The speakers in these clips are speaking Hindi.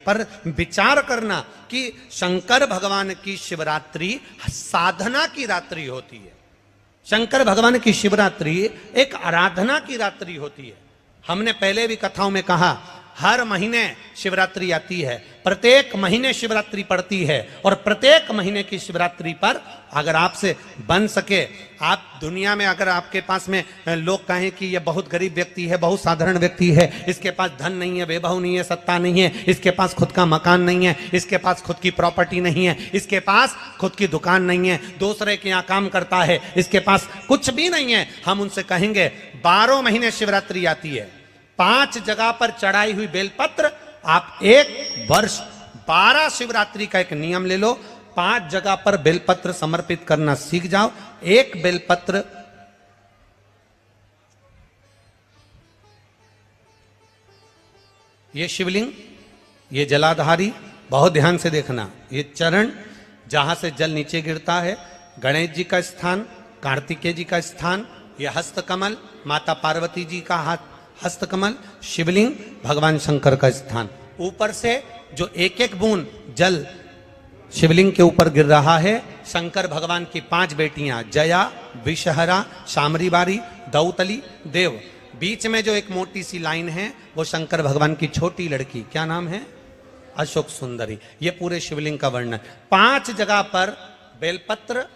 पर विचार करना कि शंकर भगवान की शिवरात्रि साधना की रात्रि होती है। शंकर भगवान की शिवरात्रि एक आराधना की रात्रि होती है। हमने पहले भी कथाओं में कहा, हर महीने शिवरात्रि आती है, प्रत्येक महीने शिवरात्रि पड़ती है, और प्रत्येक महीने की शिवरात्रि पर अगर आपसे बन सके, आप दुनिया में अगर आपके पास में लोग कहें कि ये बहुत गरीब व्यक्ति है, बहुत साधारण व्यक्ति है, इसके पास धन नहीं है, वैभव नहीं है, सत्ता नहीं है, इसके पास खुद का मकान नहीं है, इसके पास खुद की प्रॉपर्टी नहीं है, इसके पास खुद की दुकान नहीं है, दूसरे के यहाँ काम करता है, इसके पास कुछ भी नहीं है, हम उनसे कहेंगे 12 महीने शिवरात्रि आती है, 5 जगह पर चढ़ाई हुई बेलपत्र, आप एक वर्ष 12 शिवरात्रि का एक नियम ले लो, 5 जगह पर बेलपत्र समर्पित करना सीख जाओ। एक बेलपत्र ये शिवलिंग, ये जलाधारी, बहुत ध्यान से देखना, ये चरण जहां से जल नीचे गिरता है, गणेश जी का स्थान, कार्तिकेय जी का स्थान, ये हस्तकमल माता पार्वती जी का हाथ हस्तकमल, शिवलिंग भगवान शंकर का स्थान। ऊपर से जो एक एक बूंद जल शिवलिंग के ऊपर गिर रहा है, शंकर भगवान की 5 बेटियां जया, विषहरा, शामरीबारी, दौतली, देव। बीच में जो एक मोटी सी लाइन है वो शंकर भगवान की छोटी लड़की, क्या नाम है? अशोक सुंदरी। ये पूरे शिवलिंग का वर्णन। 5 जगह पर बेलपत्र,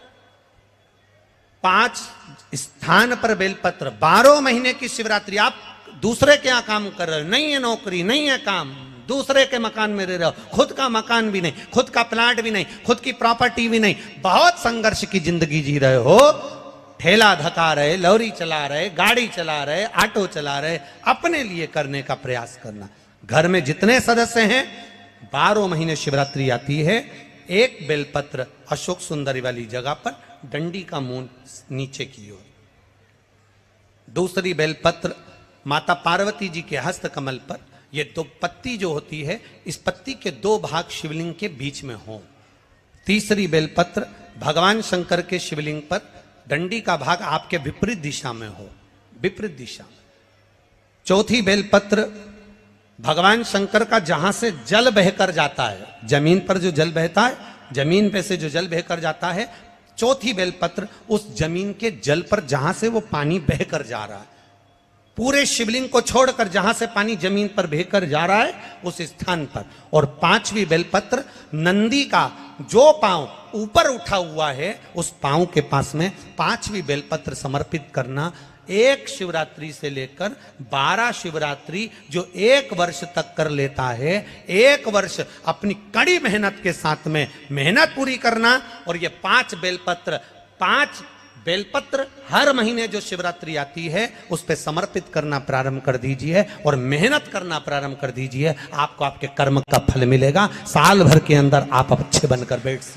5 स्थान पर बेलपत्र, 12 महीने की शिवरात्रि। आप दूसरे के यहाँ काम कर रहे हो, नहीं है नौकरी, नहीं है काम, दूसरे के मकान में रह रहे हो, खुद का मकान भी नहीं, खुद का प्लाट भी नहीं, खुद की प्रॉपर्टी भी नहीं, बहुत संघर्ष की जिंदगी जी रहे हो, ठेला धका रहे, लॉरी चला रहे, गाड़ी चला रहे, ऑटो चला रहे, अपने लिए करने का प्रयास करना। घर में जितने सदस्य हैं, 12 महीने शिवरात्रि आती है, एक बेलपत्र अशोक सुंदरी वाली जगह पर, डंडी का मुंह नीचे की ओर, दूसरी बेलपत्र माता पार्वती जी के हस्त कमल पर। ये 2 पत्ती जो होती है, इस पत्ती के 2 भाग शिवलिंग के बीच में हो। तीसरी बेलपत्र भगवान शंकर के शिवलिंग पर, डंडी का भाग आपके विपरीत दिशा में हो, विपरीत दिशा में। चौथी बेलपत्र भगवान शंकर का जहां से जल बहकर जाता है, जमीन पर जो जल बहता है, जमीन पे से जो जल बहकर जाता है, चौथी बेलपत्र उस जमीन के जल पर जहां से वो पानी बहकर जा रहा है, पूरे शिवलिंग को छोड़कर जहां से पानी जमीन पर बहकर जा रहा है उस स्थान पर। और 5वीं बेलपत्र नंदी का जो पांव ऊपर उठा हुआ है, उस पांव के पास में 5वीं बेलपत्र समर्पित करना। एक शिवरात्रि से लेकर 12 शिवरात्रि जो 1 वर्ष तक कर लेता है, 1 वर्ष अपनी कड़ी मेहनत के साथ में मेहनत पूरी करना। और ये 5 बेलपत्र हर महीने जो शिवरात्रि आती है उस पे समर्पित करना प्रारंभ कर दीजिए और मेहनत करना प्रारंभ कर दीजिए। आपको आपके कर्म का फल मिलेगा। साल भर के अंदर आप अच्छे बनकर बैठ सकते।